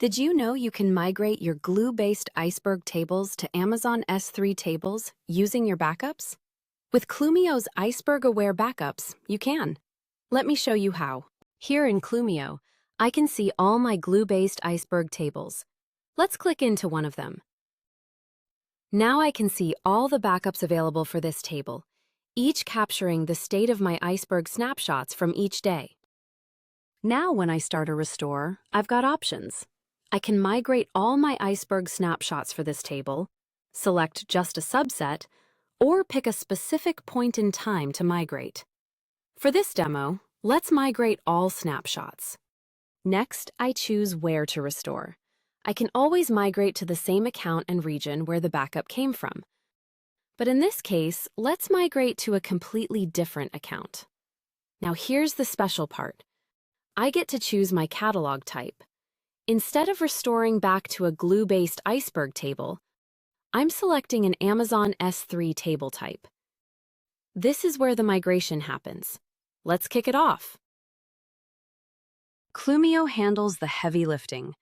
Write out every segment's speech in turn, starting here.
Did you know you can migrate your glue-based Iceberg tables to Amazon S3 tables using your backups? With Clumio's Iceberg-aware backups, you can. Let me show you how. Here in Clumio, I can see all my glue-based Iceberg tables. Let's click into one of them. Now I can see all the backups available for this table, each capturing the state of my Iceberg snapshots from each day. Now when I start a restore, I've got options. I can migrate all my Iceberg snapshots for this table, select just a subset, or pick a specific point in time to migrate. For this demo, let's migrate all snapshots. Next, I choose where to restore. I can always migrate to the same account and region where the backup came from. But in this case, let's migrate to a completely different account. Now here's the special part. I get to choose my catalog type. Instead of restoring back to a glue-based Iceberg table, I'm selecting an Amazon S3 table type. This is where the migration happens. Let's kick it off. Clumio handles the heavy lifting,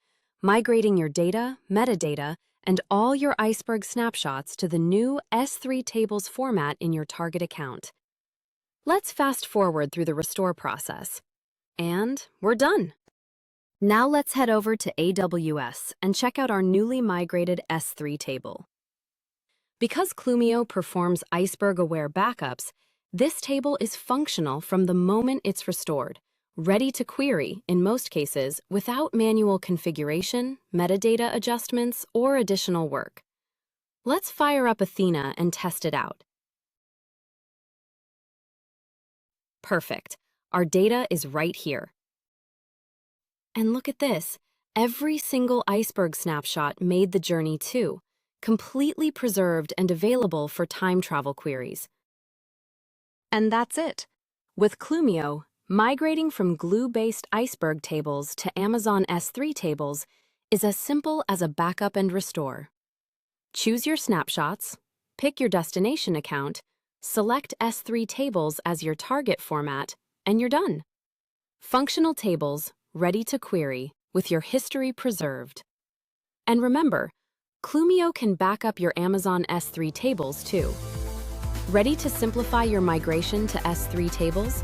migrating your data, metadata, and all your Iceberg snapshots to the new S3 tables format in your target account. Let's fast forward through the restore process. And we're done. Now let's head over to AWS and check out our newly migrated S3 table. Because Clumio performs Iceberg-aware backups, this table is functional from the moment it's restored, ready to query, in most cases, without manual configuration, metadata adjustments, or additional work. Let's fire up Athena and test it out. Perfect. Our data is right here. And look at this. Every single Iceberg snapshot made the journey too, completely preserved and available for time travel queries. And that's it. With Clumio, migrating from glue-based Iceberg tables to Amazon S3 tables is as simple as a backup and restore. Choose your snapshots, pick your destination account, select S3 tables as your target format, and you're done. Functional tables, ready to query, with your history preserved. And remember, Clumio can back up your Amazon S3 tables too. Ready to simplify your migration to S3 tables?